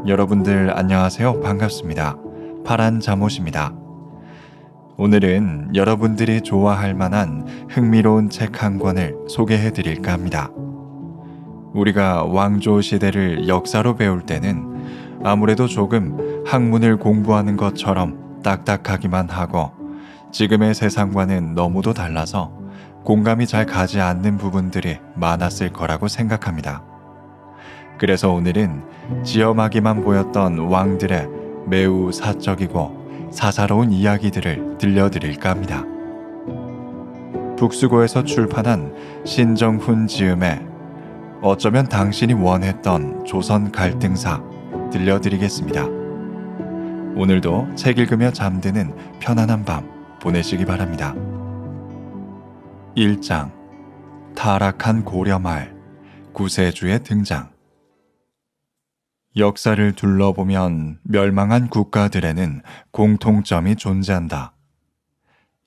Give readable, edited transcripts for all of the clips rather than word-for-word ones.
여러분들 안녕하세요. 반갑습니다. 파란 잠옷입니다. 오늘은 여러분들이 좋아할 만한 흥미로운 책 한 권을 소개해 드릴까 합니다. 우리가 왕조 시대를 역사로 배울 때는 아무래도 조금 학문을 공부하는 것처럼 딱딱하기만 하고 지금의 세상과는 너무도 달라서 공감이 잘 가지 않는 부분들이 많았을 거라고 생각합니다. 그래서 오늘은 지엄하기만 보였던 왕들의 매우 사적이고 사사로운 이야기들을 들려드릴까 합니다. 북수고에서 출판한 신정훈 지음의 어쩌면 당신이 원했던 조선 갈등사 들려드리겠습니다. 오늘도 책 읽으며 잠드는 편안한 밤 보내시기 바랍니다. 1장 타락한 고려말 구세주의 등장. 역사를 둘러보면 멸망한 국가들에는 공통점이 존재한다.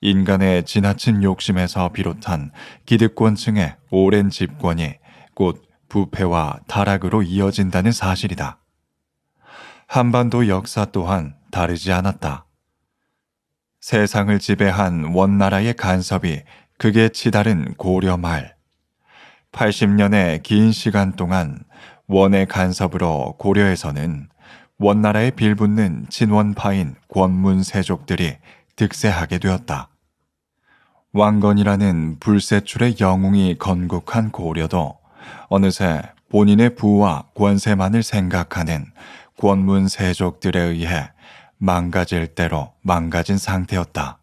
인간의 지나친 욕심에서 비롯한 기득권층의 오랜 집권이 곧 부패와 타락으로 이어진다는 사실이다. 한반도 역사 또한 다르지 않았다. 세상을 지배한 원나라의 간섭이 극에 치달은 고려 말 80년의 긴 시간 동안 원의 간섭으로 고려에서는 원나라에 빌붙는 친원파인 권문세족들이 득세하게 되었다. 왕건이라는 불세출의 영웅이 건국한 고려도 어느새 본인의 부와 권세만을 생각하는 권문세족들에 의해 망가질 대로 망가진 상태였다.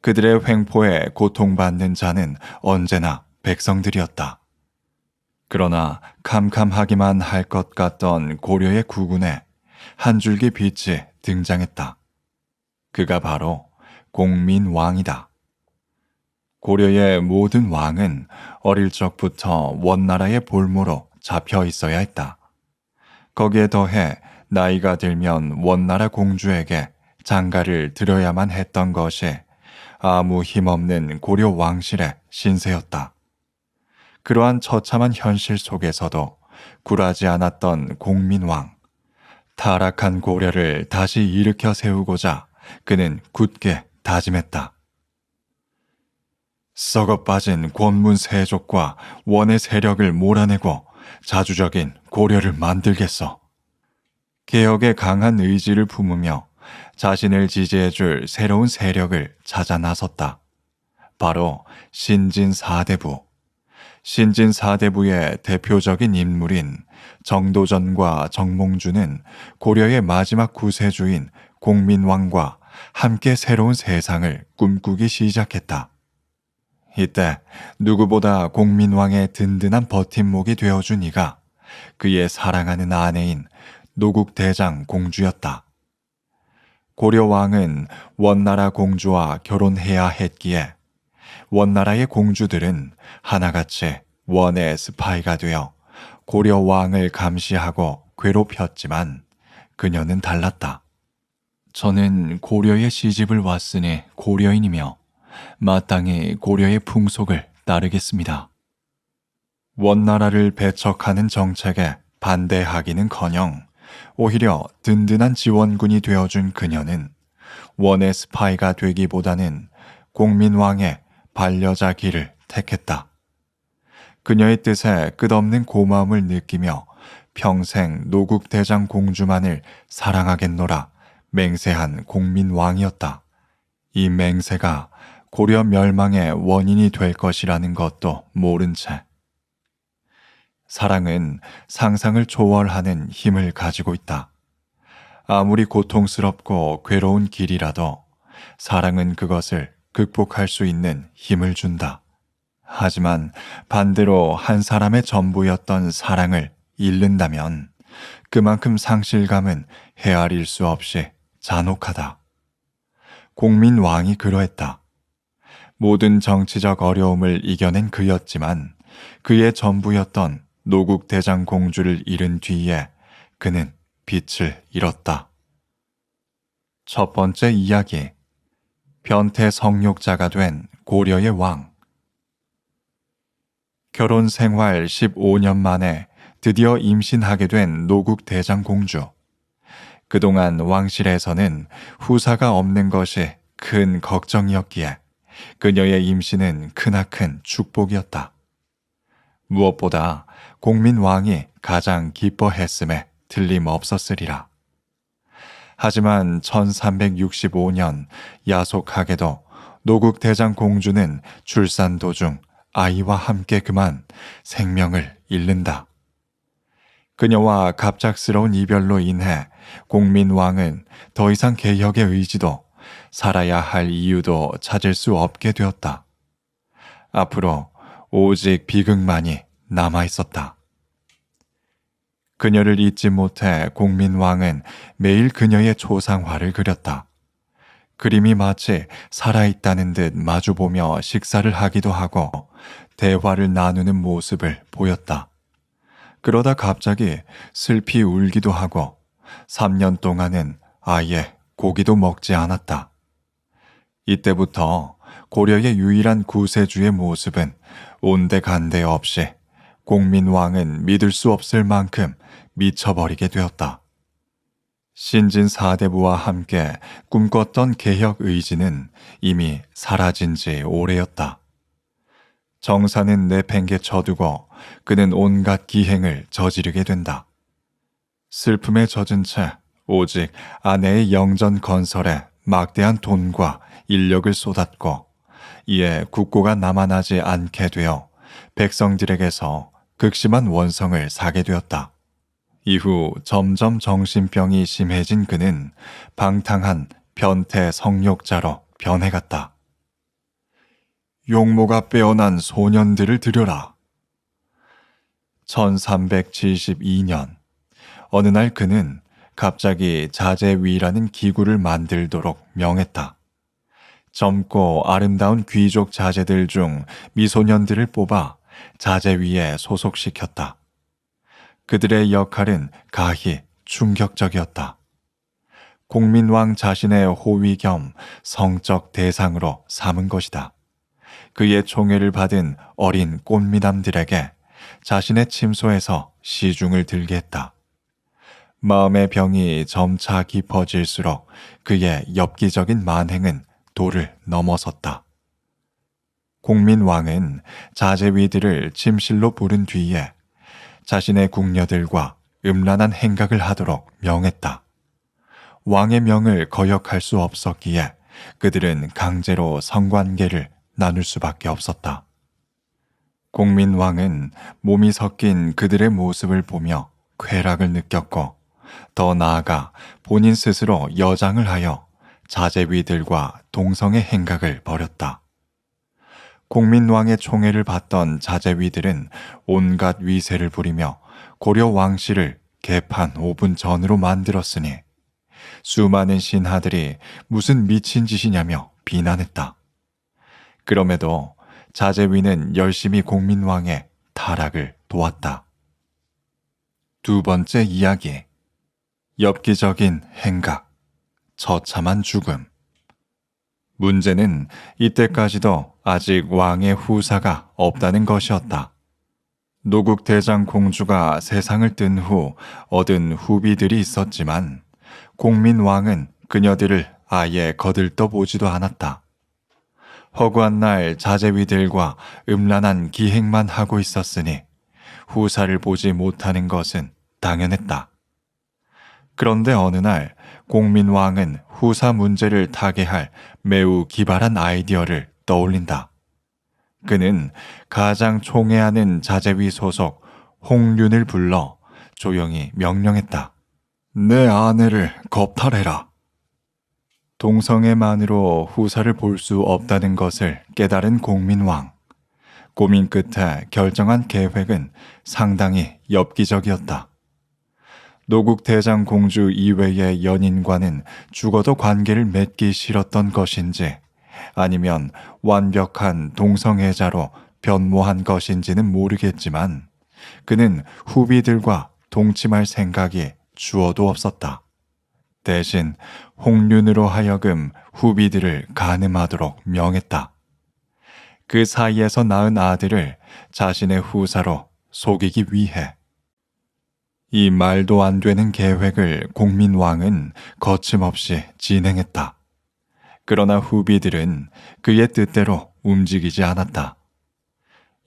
그들의 횡포에 고통받는 자는 언제나 백성들이었다. 그러나 캄캄하기만 할 것 같던 고려의 국군에 한 줄기 빛이 등장했다. 그가 바로 공민왕이다. 고려의 모든 왕은 어릴 적부터 원나라의 볼모로 잡혀 있어야 했다. 거기에 더해 나이가 들면 원나라 공주에게 장가를 들여야만 했던 것이 아무 힘없는 고려 왕실의 신세였다. 그러한 처참한 현실 속에서도 굴하지 않았던 공민왕. 타락한 고려를 다시 일으켜 세우고자 그는 굳게 다짐했다. 썩어 빠진 권문세족과 원의 세력을 몰아내고 자주적인 고려를 만들겠어. 개혁에 강한 의지를 품으며 자신을 지지해줄 새로운 세력을 찾아 나섰다. 바로 신진사대부. 신진사대부의 대표적인 인물인 정도전과 정몽주는 고려의 마지막 구세주인 공민왕과 함께 새로운 세상을 꿈꾸기 시작했다. 이때 누구보다 공민왕의 든든한 버팀목이 되어준 이가 그의 사랑하는 아내인 노국대장 공주였다. 고려왕은 원나라 공주와 결혼해야 했기에 원나라의 공주들은 하나같이 원의 스파이가 되어 고려 왕을 감시하고 괴롭혔지만 그녀는 달랐다. 저는 고려에 시집을 왔으니 고려인이며 마땅히 고려의 풍속을 따르겠습니다. 원나라를 배척하는 정책에 반대하기는커녕 오히려 든든한 지원군이 되어준 그녀는 원의 스파이가 되기보다는 공민왕의 반려자 길을 택했다. 그녀의 뜻에 끝없는 고마움을 느끼며 평생 노국대장 공주만을 사랑하겠노라 맹세한 공민왕이었다. 이 맹세가 고려 멸망의 원인이 될 것이라는 것도 모른 채 사랑은 상상을 초월하는 힘을 가지고 있다. 아무리 고통스럽고 괴로운 길이라도 사랑은 그것을 극복할 수 있는 힘을 준다. 하지만 반대로 한 사람의 전부였던 사랑을 잃는다면 그만큼 상실감은 헤아릴 수 없이 잔혹하다. 공민왕이 그러했다. 모든 정치적 어려움을 이겨낸 그였지만 그의 전부였던 노국대장 공주를 잃은 뒤에 그는 빛을 잃었다. 첫 번째 이야기. 변태 성욕자가 된 고려의 왕. 결혼 생활 15년 만에 드디어 임신하게 된 노국 대장 공주. 그동안 왕실에서는 후사가 없는 것이 큰 걱정이었기에 그녀의 임신은 크나큰 축복이었다. 무엇보다 공민왕이 가장 기뻐했음에 틀림없었으리라. 하지만 1365년 야속하게도 노국 대장 공주는 출산 도중 아이와 함께 그만 생명을 잃는다. 그녀와 갑작스러운 이별로 인해 공민왕은 더 이상 개혁의 의지도 살아야 할 이유도 찾을 수 없게 되었다. 앞으로 오직 비극만이 남아있었다. 그녀를 잊지 못해 공민왕은 매일 그녀의 초상화를 그렸다. 그림이 마치 살아있다는 듯 마주보며 식사를 하기도 하고 대화를 나누는 모습을 보였다. 그러다 갑자기 슬피 울기도 하고 3년 동안은 아예 고기도 먹지 않았다. 이때부터 고려의 유일한 구세주의 모습은 온데간데 없이 공민왕은 믿을 수 없을 만큼 미쳐버리게 되었다. 신진 사대부와 함께 꿈꿨던 개혁 의지는 이미 사라진 지 오래였다. 정사는 내팽개쳐두고 그는 온갖 기행을 저지르게 된다. 슬픔에 젖은 채 오직 아내의 영전 건설에 막대한 돈과 인력을 쏟았고 이에 국고가 남아나지 않게 되어 백성들에게서 극심한 원성을 사게 되었다. 이후 점점 정신병이 심해진 그는 방탕한 변태 성욕자로 변해갔다. 용모가 빼어난 소년들을 들여라. 1372년 어느 날 그는 갑자기 자제위라는 기구를 만들도록 명했다. 젊고 아름다운 귀족 자제들 중 미소년들을 뽑아 자제위에 소속시켰다. 그들의 역할은 가히 충격적이었다. 공민왕 자신의 호위 겸 성적 대상으로 삼은 것이다. 그의 총애를 받은 어린 꽃미남들에게 자신의 침소에서 시중을 들게 했다. 마음의 병이 점차 깊어질수록 그의 엽기적인 만행은 도를 넘어섰다. 공민왕은 자제위들을 침실로 부른 뒤에 자신의 궁녀들과 음란한 행각을 하도록 명했다. 왕의 명을 거역할 수 없었기에 그들은 강제로 성관계를 나눌 수밖에 없었다. 공민왕은 몸이 섞인 그들의 모습을 보며 쾌락을 느꼈고 더 나아가 본인 스스로 여장을 하여 자제위들과 동성의 행각을 벌였다. 공민왕의 총애를 받던 자제위들은 온갖 위세를 부리며 고려 왕실을 개판 5분 전으로 만들었으니 수많은 신하들이 무슨 미친 짓이냐며 비난했다. 그럼에도 자제위는 열심히 공민왕의 타락을 도왔다. 두 번째 이야기, 엽기적인 행각, 처참한 죽음. 문제는 이때까지도 아직 왕의 후사가 없다는 것이었다. 노국 대장 공주가 세상을 뜬 후 얻은 후비들이 있었지만 공민왕은 그녀들을 아예 거들떠보지도 않았다. 허구한 날 자제위들과 음란한 기행만 하고 있었으니 후사를 보지 못하는 것은 당연했다. 그런데 어느 날 공민왕은 후사 문제를 타개할 매우 기발한 아이디어를 떠올린다. 그는 가장 총애하는 자제위 소속 홍륜을 불러 조용히 명령했다. 내 아내를 겁탈해라. 동성애만으로 후사를 볼 수 없다는 것을 깨달은 공민왕. 고민 끝에 결정한 계획은 상당히 엽기적이었다. 노국 대장 공주 이외의 연인과는 죽어도 관계를 맺기 싫었던 것인지 아니면 완벽한 동성애자로 변모한 것인지는 모르겠지만 그는 후비들과 동침할 생각이 주어도 없었다. 대신 홍륜으로 하여금 후비들을 간음하도록 명했다. 그 사이에서 낳은 아들을 자신의 후사로 속이기 위해 이 말도 안 되는 계획을 공민왕은 거침없이 진행했다. 그러나 후비들은 그의 뜻대로 움직이지 않았다.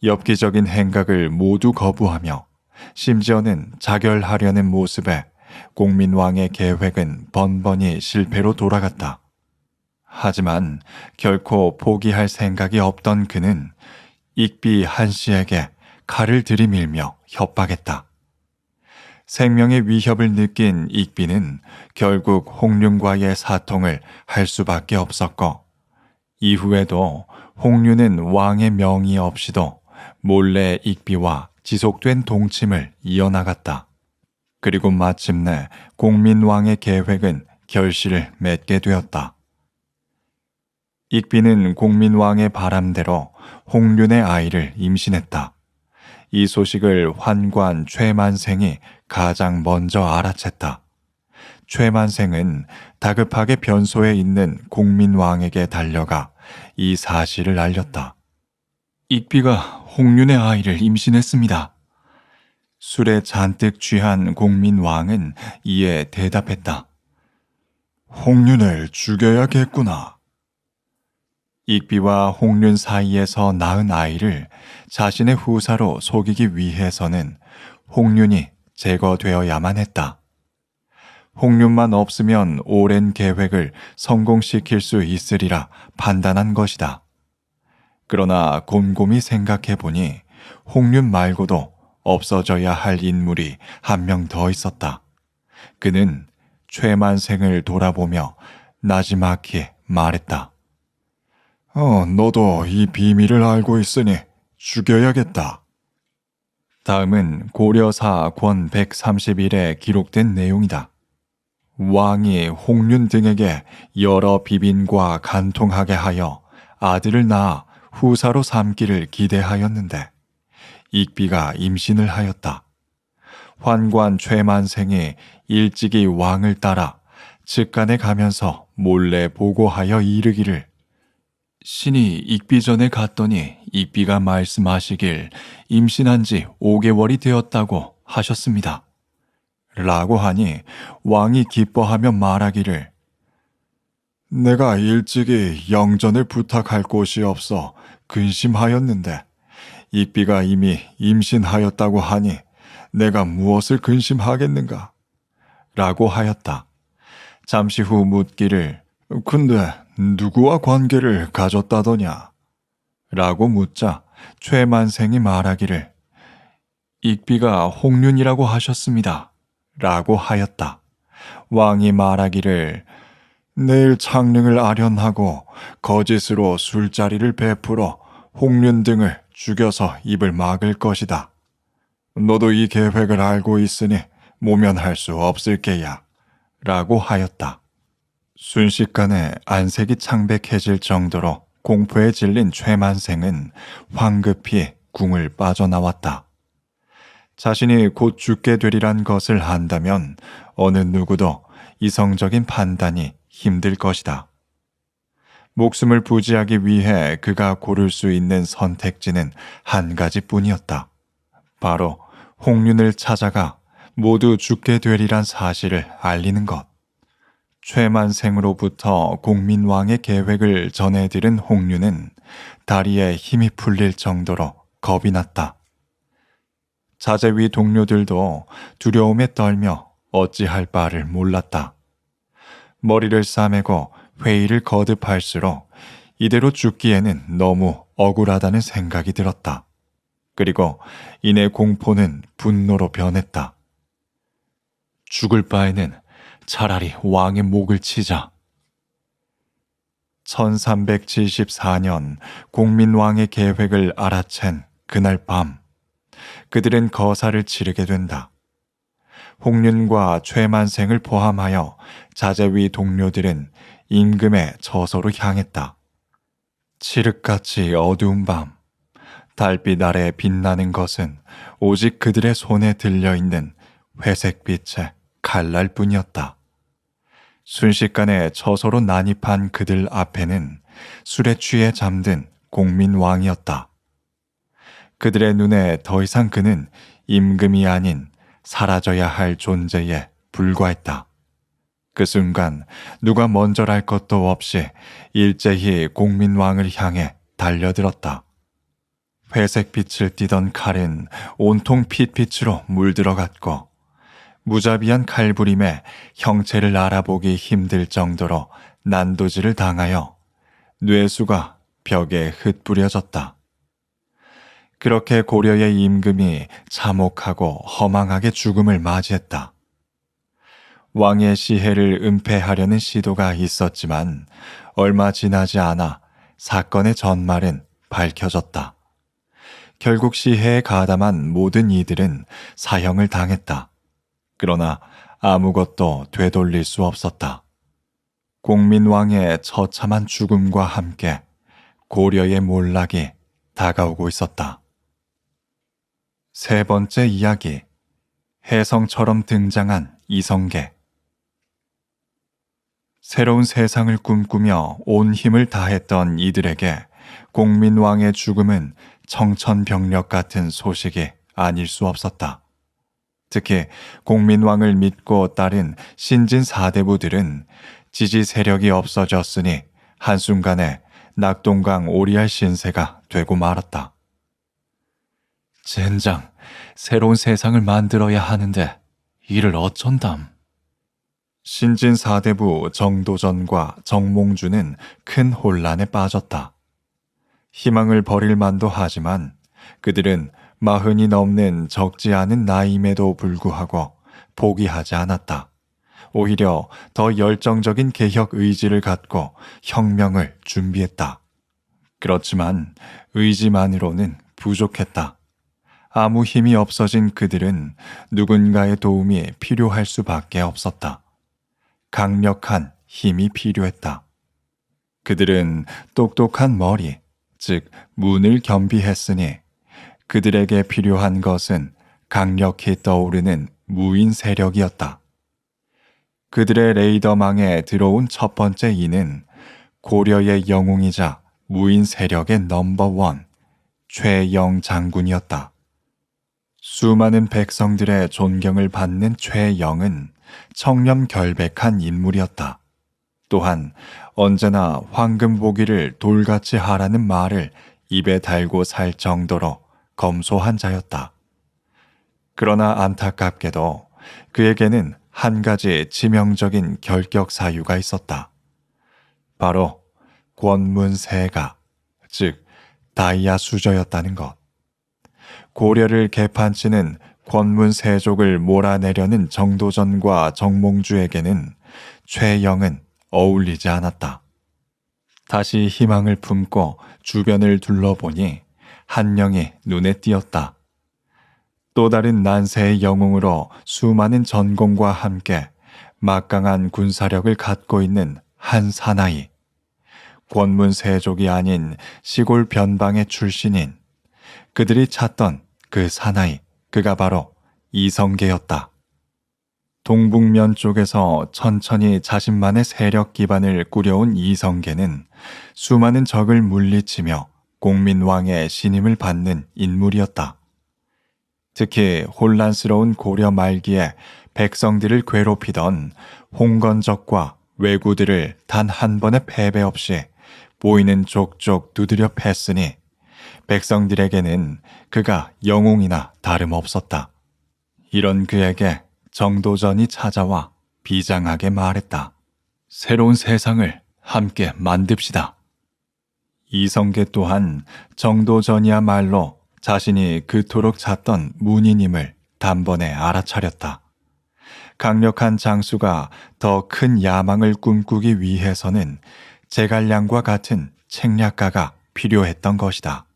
엽기적인 행각을 모두 거부하며 심지어는 자결하려는 모습에 공민왕의 계획은 번번이 실패로 돌아갔다. 하지만 결코 포기할 생각이 없던 그는 익비 한씨에게 칼을 들이밀며 협박했다. 생명의 위협을 느낀 익비는 결국 홍륜과의 사통을 할 수밖에 없었고, 이후에도 홍륜은 왕의 명의 없이도 몰래 익비와 지속된 동침을 이어나갔다. 그리고 마침내 공민왕의 계획은 결실을 맺게 되었다. 익비는 공민왕의 바람대로 홍륜의 아이를 임신했다. 이 소식을 환관 최만생이 가장 먼저 알아챘다. 최만생은 다급하게 변소에 있는 공민왕에게 달려가 이 사실을 알렸다. 익비가 홍륜의 아이를 임신했습니다. 술에 잔뜩 취한 공민왕은 이에 대답했다. 홍륜을 죽여야겠구나. 익비와 홍륜 사이에서 낳은 아이를 자신의 후사로 속이기 위해서는 홍륜이 제거되어야만 했다. 홍륜만 없으면 오랜 계획을 성공시킬 수 있으리라 판단한 것이다. 그러나 곰곰이 생각해보니 홍륜 말고도 없어져야 할 인물이 한 명 더 있었다. 그는 최만생을 돌아보며 나지막히 말했다. 너도 이 비밀을 알고 있으니 죽여야겠다. 다음은 고려사 권 131에 기록된 내용이다. 왕이 홍륜 등에게 여러 비빈과 간통하게 하여 아들을 낳아 후사로 삼기를 기대하였는데 익비가 임신을 하였다. 환관 최만생이 일찍이 왕을 따라 즉간에 가면서 몰래 보고하여 이르기를 신이 익비 전에 갔더니 익비가 말씀하시길 임신한 지 5개월이 되었다고 하셨습니다. 라고 하니 왕이 기뻐하며 말하기를 내가 일찍이 영전을 부탁할 곳이 없어 근심하였는데 익비가 이미 임신하였다고 하니 내가 무엇을 근심하겠는가? 라고 하였다. 잠시 후 묻기를 근데 누구와 관계를 가졌다더냐? 라고 묻자 최만생이 말하기를 익비가 홍륜이라고 하셨습니다. 라고 하였다. 왕이 말하기를 내일 창릉을 아련하고 거짓으로 술자리를 베풀어 홍륜 등을 죽여서 입을 막을 것이다. 너도 이 계획을 알고 있으니 모면할 수 없을 게야. 라고 하였다. 순식간에 안색이 창백해질 정도로 공포에 질린 최만생은 황급히 궁을 빠져나왔다. 자신이 곧 죽게 되리란 것을 안다면 어느 누구도 이성적인 판단이 힘들 것이다. 목숨을 부지하기 위해 그가 고를 수 있는 선택지는 한 가지뿐이었다. 바로 홍륜을 찾아가 모두 죽게 되리란 사실을 알리는 것. 최만생으로부터 공민왕의 계획을 전해들은 홍륜은 다리에 힘이 풀릴 정도로 겁이 났다. 자제위 동료들도 두려움에 떨며 어찌할 바를 몰랐다. 머리를 싸매고 회의를 거듭할수록 이대로 죽기에는 너무 억울하다는 생각이 들었다. 그리고 이내 공포는 분노로 변했다. 죽을 바에는 차라리 왕의 목을 치자. 1374년 공민왕의 계획을 알아챈 그날 밤, 그들은 거사를 치르게 된다. 홍륜과 최만생을 포함하여 자제위 동료들은 임금의 저소로 향했다. 칠흑같이 어두운 밤, 달빛 아래 빛나는 것은 오직 그들의 손에 들려있는 회색빛의 칼날뿐이었다. 순식간에 저소로 난입한 그들 앞에는 술에 취해 잠든 공민왕이었다. 그들의 눈에 더 이상 그는 임금이 아닌 사라져야 할 존재에 불과했다. 그 순간 누가 먼저랄 것도 없이 일제히 공민왕을 향해 달려들었다. 회색 빛을 띠던 칼은 온통 핏빛으로 물들어갔고 무자비한 칼부림에 형체를 알아보기 힘들 정도로 난도질을 당하여 뇌수가 벽에 흩뿌려졌다. 그렇게 고려의 임금이 참혹하고 허망하게 죽음을 맞이했다. 왕의 시해를 은폐하려는 시도가 있었지만 얼마 지나지 않아 사건의 전말은 밝혀졌다. 결국 시해에 가담한 모든 이들은 사형을 당했다. 그러나 아무것도 되돌릴 수 없었다. 공민왕의 처참한 죽음과 함께 고려의 몰락이 다가오고 있었다. 세 번째 이야기, 혜성처럼 등장한 이성계. 새로운 세상을 꿈꾸며 온 힘을 다했던 이들에게 공민왕의 죽음은 청천벽력 같은 소식이 아닐 수 없었다. 특히 공민왕을 믿고 따른 신진 사대부들은 지지 세력이 없어졌으니 한순간에 낙동강 오리알 신세가 되고 말았다. 젠장, 새로운 세상을 만들어야 하는데 이를 어쩐담. 신진 사대부 정도전과 정몽주는 큰 혼란에 빠졌다. 희망을 버릴 만도 하지만 그들은 40이 넘는 적지 않은 나이임에도 불구하고 포기하지 않았다. 오히려 더 열정적인 개혁 의지를 갖고 혁명을 준비했다. 그렇지만 의지만으로는 부족했다. 아무 힘이 없어진 그들은 누군가의 도움이 필요할 수밖에 없었다. 강력한 힘이 필요했다. 그들은 똑똑한 머리, 즉 문을 겸비했으니 그들에게 필요한 것은 강력히 떠오르는 무인 세력이었다. 그들의 레이더망에 들어온 첫 번째 이는 고려의 영웅이자 무인 세력의 넘버원 최영 장군이었다. 수많은 백성들의 존경을 받는 최영은 청렴결백한 인물이었다. 또한 언제나 황금보기를 돌같이 하라는 말을 입에 달고 살 정도로 검소한 자였다. 그러나 안타깝게도 그에게는 한 가지 치명적인 결격 사유가 있었다. 바로 권문세가, 즉 다이아 수저였다는 것. 고려를 개판치는 권문세족을 몰아내려는 정도전과 정몽주에게는 최영은 어울리지 않았다. 다시 희망을 품고 주변을 둘러보니 한령이 눈에 띄었다. 또 다른 난세의 영웅으로 수많은 전공과 함께 막강한 군사력을 갖고 있는 한 사나이. 권문세족이 아닌 시골 변방의 출신인 그들이 찾던 그 사나이, 그가 바로 이성계였다. 동북면 쪽에서 천천히 자신만의 세력 기반을 꾸려온 이성계는 수많은 적을 물리치며 공민왕의 신임을 받는 인물이었다. 특히 혼란스러운 고려 말기에 백성들을 괴롭히던 홍건적과 왜구들을 단 한 번의 패배 없이 보이는 족족 두드려 팼으니 백성들에게는 그가 영웅이나 다름없었다. 이런 그에게 정도전이 찾아와 비장하게 말했다. 새로운 세상을 함께 만듭시다. 이성계 또한 정도전이야말로 자신이 그토록 찾던 문인임을 단번에 알아차렸다. 강력한 장수가 더 큰 야망을 꿈꾸기 위해서는 제갈량과 같은 책략가가 필요했던 것이다.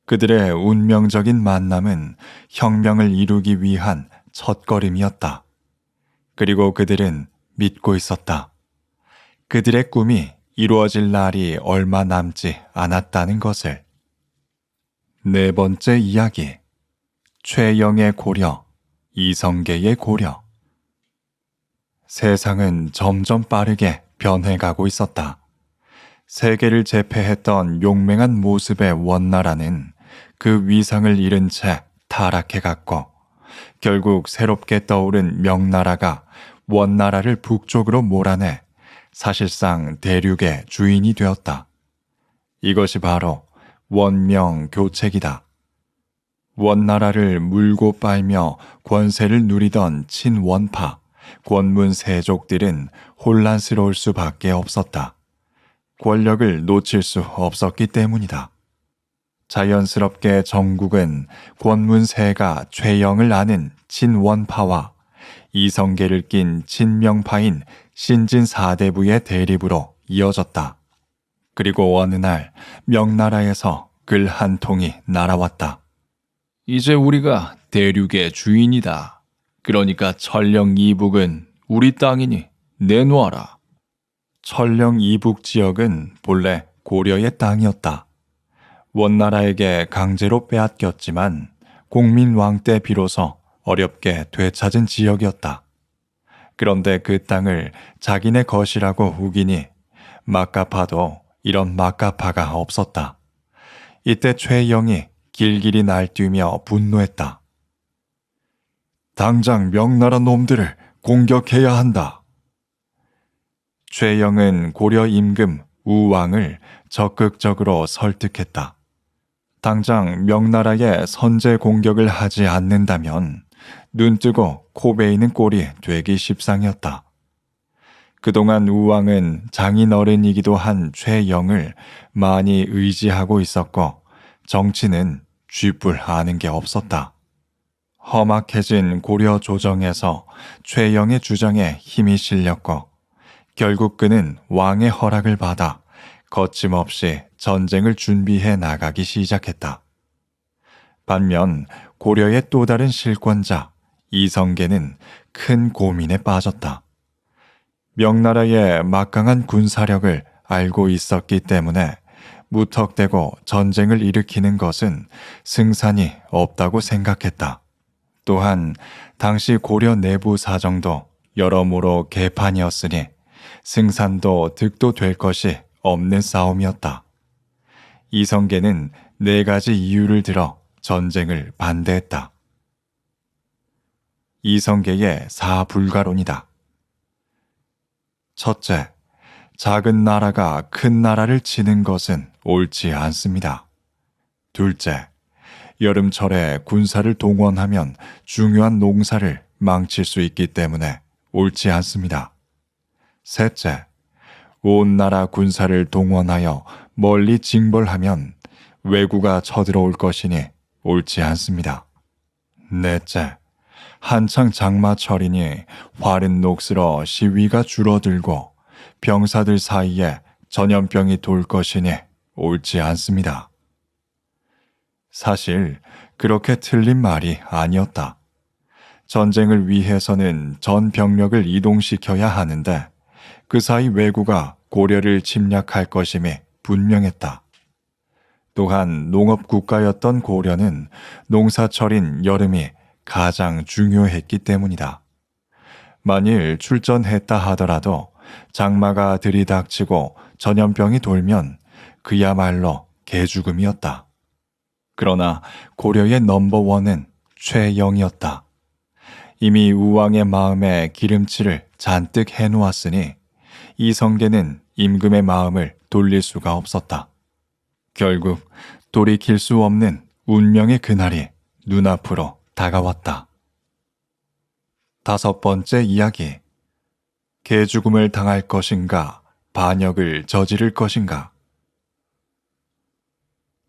그들의 운명적인 만남은 혁명을 이루기 위한 첫걸음이었다. 그리고 그들은 믿고 있었다. 그들의 꿈이 이루어질 날이 얼마 남지 않았다는 것을. 네 번째 이야기, 최영의 고려, 이성계의 고려. 세상은 점점 빠르게 변해가고 있었다. 세계를 제패했던 용맹한 모습의 원나라는 그 위상을 잃은 채 타락해갔고 결국 새롭게 떠오른 명나라가 원나라를 북쪽으로 몰아내 사실상 대륙의 주인이 되었다. 이것이 바로 원명교책이다. 원나라를 물고 빨며 권세를 누리던 친원파, 권문세족들은 혼란스러울 수밖에 없었다. 권력을 놓칠 수 없었기 때문이다. 자연스럽게 정국은 권문세가 최영을 아는 친원파와 이성계를 낀 친명파인 신진사대부의 대립으로 이어졌다. 그리고 어느 날 명나라에서 글 한 통이 날아왔다. 이제 우리가 대륙의 주인이다. 그러니까 천령 이북은 우리 땅이니 내놓아라. 천령 이북 지역은 본래 고려의 땅이었다. 원나라에게 강제로 빼앗겼지만 공민왕 때 비로소 어렵게 되찾은 지역이었다. 그런데 그 땅을 자기네 것이라고 우기니 막가파도 이런 막가파가 없었다. 이때 최영이 길길이 날뛰며 분노했다. 당장 명나라 놈들을 공격해야 한다. 최영은 고려 임금 우왕을 적극적으로 설득했다. 당장 명나라에 선제 공격을 하지 않는다면 눈뜨고 코 베이는 꼴이 되기 십상이었다. 그동안 우왕은 장인어른이기도 한 최영을 많이 의지하고 있었고 정치는 쥐뿔 아는 게 없었다. 험악해진 고려 조정에서 최영의 주장에 힘이 실렸고 결국 그는 왕의 허락을 받아 거침없이 전쟁을 준비해 나가기 시작했다. 반면 고려의 또 다른 실권자 이성계는 큰 고민에 빠졌다. 명나라의 막강한 군사력을 알고 있었기 때문에 무턱대고 전쟁을 일으키는 것은 승산이 없다고 생각했다. 또한 당시 고려 내부 사정도 여러모로 개판이었으니 승산도 득도 될 것이 없는 싸움이었다. 이성계는 4가지 이유를 들어 전쟁을 반대했다. 이성계의 사불가론이다. 첫째, 작은 나라가 큰 나라를 치는 것은 옳지 않습니다. 둘째, 여름철에 군사를 동원하면 중요한 농사를 망칠 수 있기 때문에 옳지 않습니다. 셋째, 온 나라 군사를 동원하여 멀리 징벌하면 왜구가 쳐들어올 것이니 옳지 않습니다. 넷째, 한창 장마철이니 활은 녹슬어 시위가 줄어들고 병사들 사이에 전염병이 돌 것이니 옳지 않습니다. 사실 그렇게 틀린 말이 아니었다. 전쟁을 위해서는 전 병력을 이동시켜야 하는데 그 사이 왜구가 고려를 침략할 것임이 분명했다. 또한 농업국가였던 고려는 농사철인 여름이 가장 중요했기 때문이다. 만일 출전했다 하더라도 장마가 들이닥치고 전염병이 돌면 그야말로 개죽음이었다. 그러나 고려의 넘버원은 최영이었다. 이미 우왕의 마음에 기름칠을 잔뜩 해놓았으니 이성계는 임금의 마음을 돌릴 수가 없었다. 결국 돌이킬 수 없는 운명의 그날이 눈앞으로 다가왔다. 5번째 이야기. 개죽음을 당할 것인가, 반역을 저지를 것인가.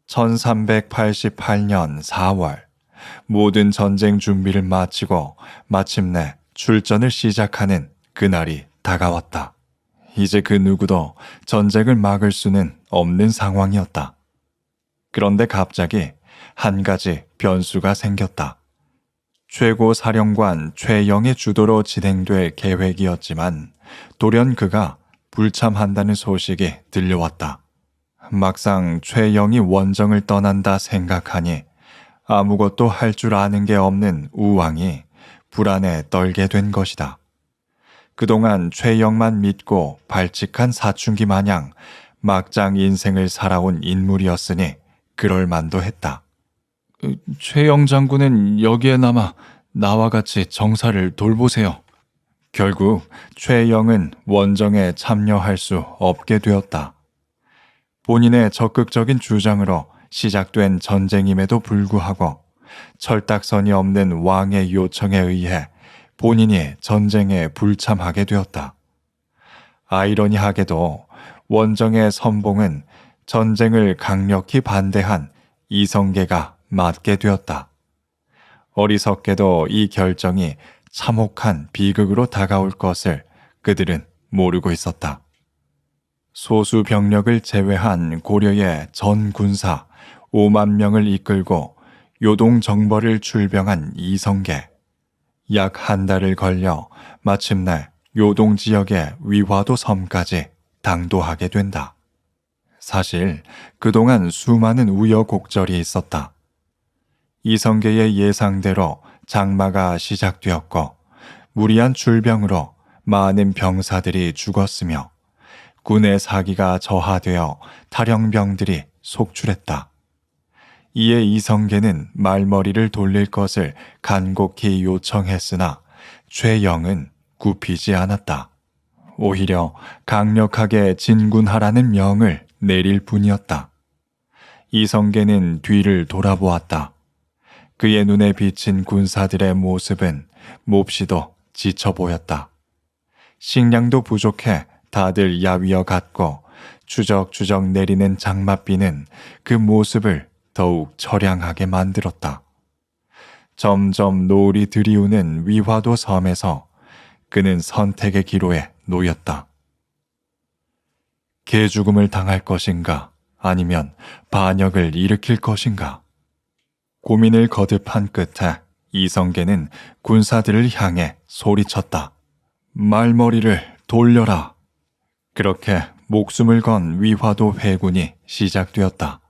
1388년 4월, 모든 전쟁 준비를 마치고 마침내 출전을 시작하는 그날이 다가왔다. 이제 그 누구도 전쟁을 막을 수는 없는 상황이었다. 그런데 갑자기 한 가지 변수가 생겼다. 최고 사령관 최영의 주도로 진행될 계획이었지만 돌연 그가 불참한다는 소식이 들려왔다. 막상 최영이 원정을 떠난다 생각하니 아무것도 할 줄 아는 게 없는 우왕이 불안에 떨게 된 것이다. 그동안 최영만 믿고 발칙한 사춘기 마냥 막장 인생을 살아온 인물이었으니 그럴 만도 했다. 최영 장군은 여기에 남아 나와 같이 정사를 돌보세요. 결국 최영은 원정에 참여할 수 없게 되었다. 본인의 적극적인 주장으로 시작된 전쟁임에도 불구하고 철딱선이 없는 왕의 요청에 의해 본인이 전쟁에 불참하게 되었다. 아이러니하게도 원정의 선봉은 전쟁을 강력히 반대한 이성계가 맡게 되었다. 어리석게도 이 결정이 참혹한 비극으로 다가올 것을 그들은 모르고 있었다. 소수 병력을 제외한 고려의 전 군사 5만 명을 이끌고 요동 정벌을 출병한 이성계. 약 한 달을 걸려 마침내 요동 지역의 위화도 섬까지 당도하게 된다. 사실 그동안 수많은 우여곡절이 있었다. 이성계의 예상대로 장마가 시작되었고 무리한 출병으로 많은 병사들이 죽었으며 군의 사기가 저하되어 탈영병들이 속출했다. 이에 이성계는 말머리를 돌릴 것을 간곡히 요청했으나 최영은 굽히지 않았다. 오히려 강력하게 진군하라는 명을 내릴 뿐이었다. 이성계는 뒤를 돌아보았다. 그의 눈에 비친 군사들의 모습은 몹시도 지쳐 보였다. 식량도 부족해 다들 야위어 갔고 추적추적 내리는 장맛비는 그 모습을 더욱 처량하게 만들었다. 점점 노을이 들이우는 위화도 섬에서 그는 선택의 기로에 놓였다. 개죽음을 당할 것인가 아니면 반역을 일으킬 것인가. 고민을 거듭한 끝에 이성계는 군사들을 향해 소리쳤다. 말머리를 돌려라. 그렇게 목숨을 건 위화도 회군이 시작되었다.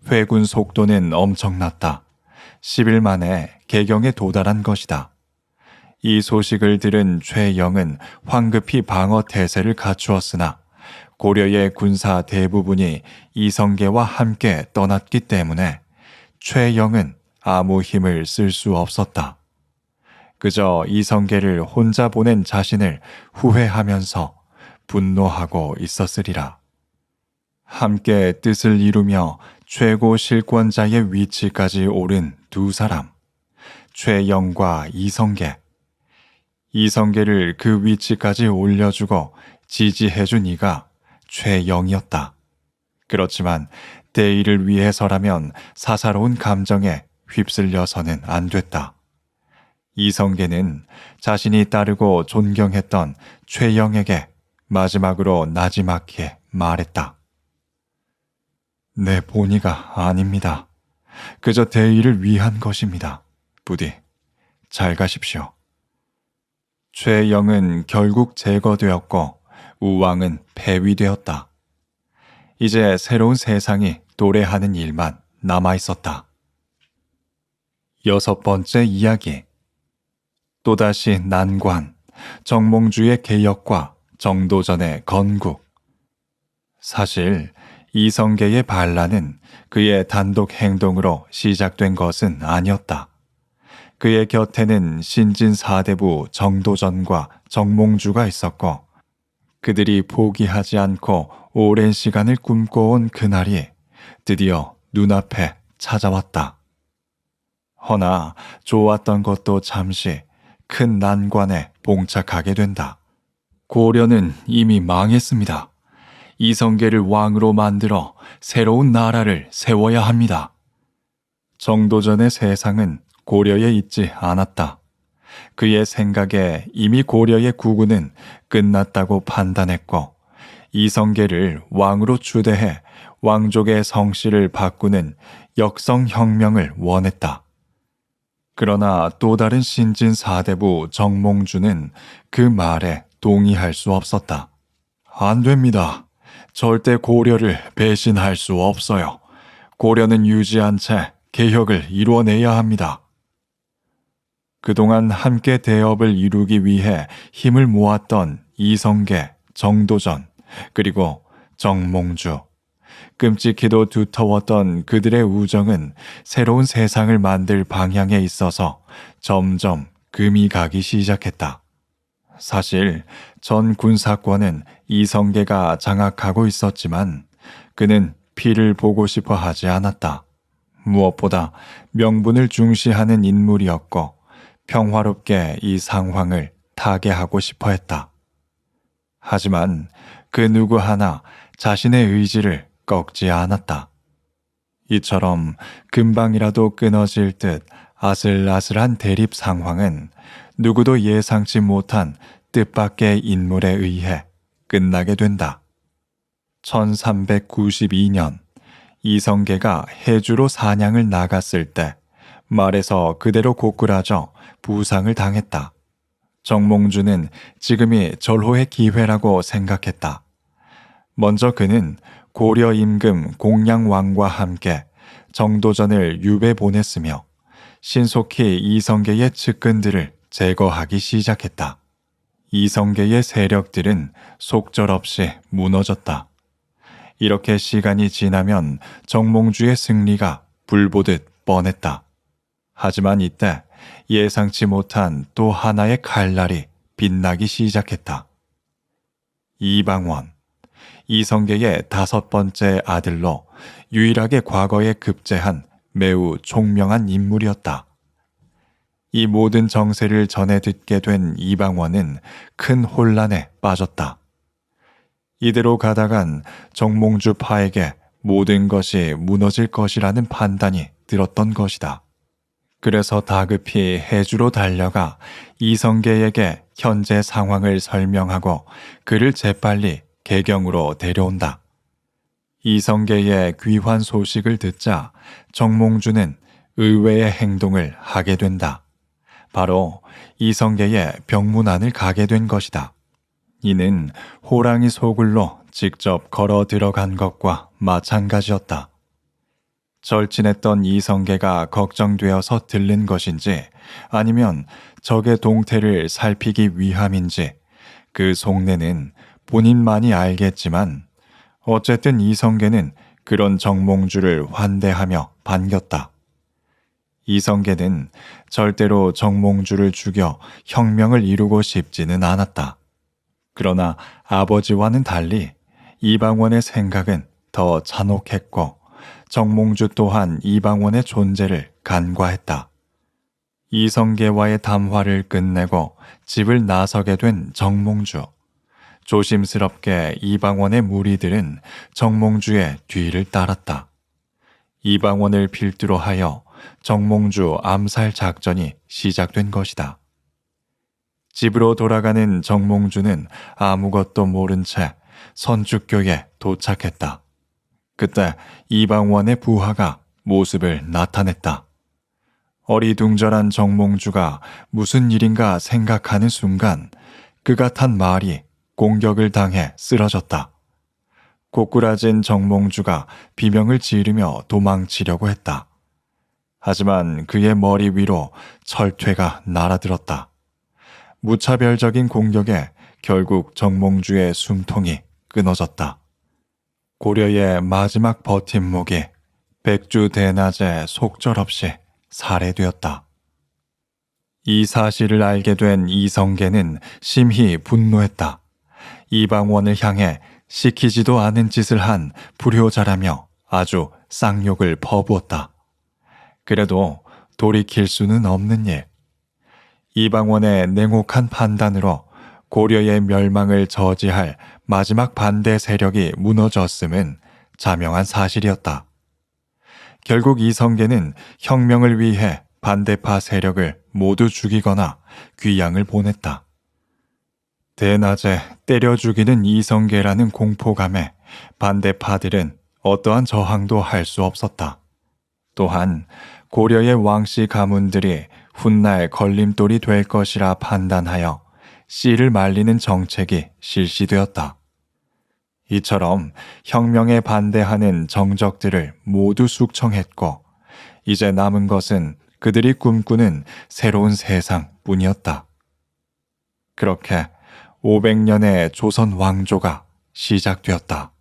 회군 속도는 엄청났다. 10일 만에 개경에 도달한 것이다. 이 소식을 들은 최영은 황급히 방어 태세를 갖추었으나 고려의 군사 대부분이 이성계와 함께 떠났기 때문에 최영은 아무 힘을 쓸 수 없었다. 그저 이성계를 혼자 보낸 자신을 후회하면서 분노하고 있었으리라. 함께 뜻을 이루며 최고 실권자의 위치까지 오른 두 사람, 최영과 이성계. 이성계를 그 위치까지 올려주고 지지해준 이가 최영이었다. 그렇지만 대의를 위해서라면 사사로운 감정에 휩쓸려서는 안 됐다. 이성계는 자신이 따르고 존경했던 최영에게 마지막으로 나지막히 말했다. 내 본의가 아닙니다. 그저 대의를 위한 것입니다. 부디 잘 가십시오. 최영은 결국 제거되었고 우왕은 폐위되었다. 이제 새로운 세상이 도래하는 일만 남아있었다. 6번째 이야기. 또다시 난관, 정몽주의 개혁과 정도전의 건국. 사실 이성계의 반란은 그의 단독 행동으로 시작된 것은 아니었다. 그의 곁에는 신진사대부 정도전과 정몽주가 있었고 그들이 포기하지 않고 오랜 시간을 꿈꿔온 그날이 드디어 눈앞에 찾아왔다. 허나 좋았던 것도 잠시 큰 난관에 봉착하게 된다. 고려는 이미 망했습니다. 이성계를 왕으로 만들어 새로운 나라를 세워야 합니다. 정도전의 세상은 고려에 있지 않았다. 그의 생각에 이미 고려의 구군은 끝났다고 판단했고 이성계를 왕으로 추대해 왕족의 성씨를 바꾸는 역성혁명을 원했다. 그러나 또 다른 신진사대부 정몽주는 그 말에 동의할 수 없었다. 안 됩니다. 절대 고려를 배신할 수 없어요. 고려는 유지한 채 개혁을 이루어내야 합니다. 그동안 함께 대업을 이루기 위해 힘을 모았던 이성계, 정도전, 그리고 정몽주. 끔찍히도 두터웠던 그들의 우정은 새로운 세상을 만들 방향에 있어서 점점 금이 가기 시작했다. 사실 전 군사권은 이성계가 장악하고 있었지만 그는 피를 보고 싶어 하지 않았다. 무엇보다 명분을 중시하는 인물이었고 평화롭게 이 상황을 타개하고 싶어 했다. 하지만 그 누구 하나 자신의 의지를 꺾지 않았다. 이처럼 금방이라도 끊어질 듯 아슬아슬한 대립 상황은 누구도 예상치 못한 뜻밖의 인물에 의해 끝나게 된다. 1392년 이성계가 해주로 사냥을 나갔을 때 말에서 그대로 고꾸라져 부상을 당했다. 정몽주는 지금이 절호의 기회라고 생각했다. 먼저 그는 고려 임금 공양왕과 함께 정도전을 유배 보냈으며 신속히 이성계의 측근들을 제거하기 시작했다. 이성계의 세력들은 속절없이 무너졌다. 이렇게 시간이 지나면 정몽주의 승리가 불보듯 뻔했다. 하지만 이때 예상치 못한 또 하나의 칼날이 빛나기 시작했다. 이방원, 이성계의 5번째 아들로 유일하게 과거에 급제한 매우 총명한 인물이었다. 이 모든 정세를 전해 듣게 된 이방원은 큰 혼란에 빠졌다. 이대로 가다간 정몽주파에게 모든 것이 무너질 것이라는 판단이 들었던 것이다. 그래서 다급히 해주로 달려가 이성계에게 현재 상황을 설명하고 그를 재빨리 개경으로 데려온다. 이성계의 귀환 소식을 듣자 정몽주는 의외의 행동을 하게 된다. 바로 이성계의 병문안을 가게 된 것이다. 이는 호랑이 소굴로 직접 걸어 들어간 것과 마찬가지였다. 절친했던 이성계가 걱정되어서 들른 것인지 아니면 적의 동태를 살피기 위함인지 그 속내는 본인만이 알겠지만 어쨌든 이성계는 그런 정몽주를 환대하며 반겼다. 이성계는 절대로 정몽주를 죽여 혁명을 이루고 싶지는 않았다. 그러나 아버지와는 달리 이방원의 생각은 더 잔혹했고 정몽주 또한 이방원의 존재를 간과했다. 이성계와의 담화를 끝내고 집을 나서게 된 정몽주. 조심스럽게 이방원의 무리들은 정몽주의 뒤를 따랐다. 이방원을 필두로 하여 정몽주 암살 작전이 시작된 것이다. 집으로 돌아가는 정몽주는 아무것도 모른 채 선축교에 도착했다. 그때 이방원의 부하가 모습을 나타냈다. 어리둥절한 정몽주가 무슨 일인가 생각하는 순간 그가 탄 말이 공격을 당해 쓰러졌다. 고꾸라진 정몽주가 비명을 지르며 도망치려고 했다. 하지만 그의 머리 위로 철퇴가 날아들었다. 무차별적인 공격에 결국 정몽주의 숨통이 끊어졌다. 고려의 마지막 버팀목이 백주대낮에 속절없이 살해되었다. 이 사실을 알게 된 이성계는 심히 분노했다. 이방원을 향해 시키지도 않은 짓을 한 불효자라며 아주 쌍욕을 퍼부었다. 그래도 돌이킬 수는 없는 일. 이방원의 냉혹한 판단으로 고려의 멸망을 저지할 마지막 반대 세력이 무너졌음은 자명한 사실이었다. 결국 이성계는 혁명을 위해 반대파 세력을 모두 죽이거나 귀양을 보냈다. 대낮에 때려 죽이는 이성계라는 공포감에 반대파들은 어떠한 저항도 할 수 없었다. 또한 고려의 왕씨 가문들이 훗날 걸림돌이 될 것이라 판단하여 씨를 말리는 정책이 실시되었다. 이처럼 혁명에 반대하는 정적들을 모두 숙청했고 이제 남은 것은 그들이 꿈꾸는 새로운 세상뿐이었다. 그렇게 500년의 조선 왕조가 시작되었다.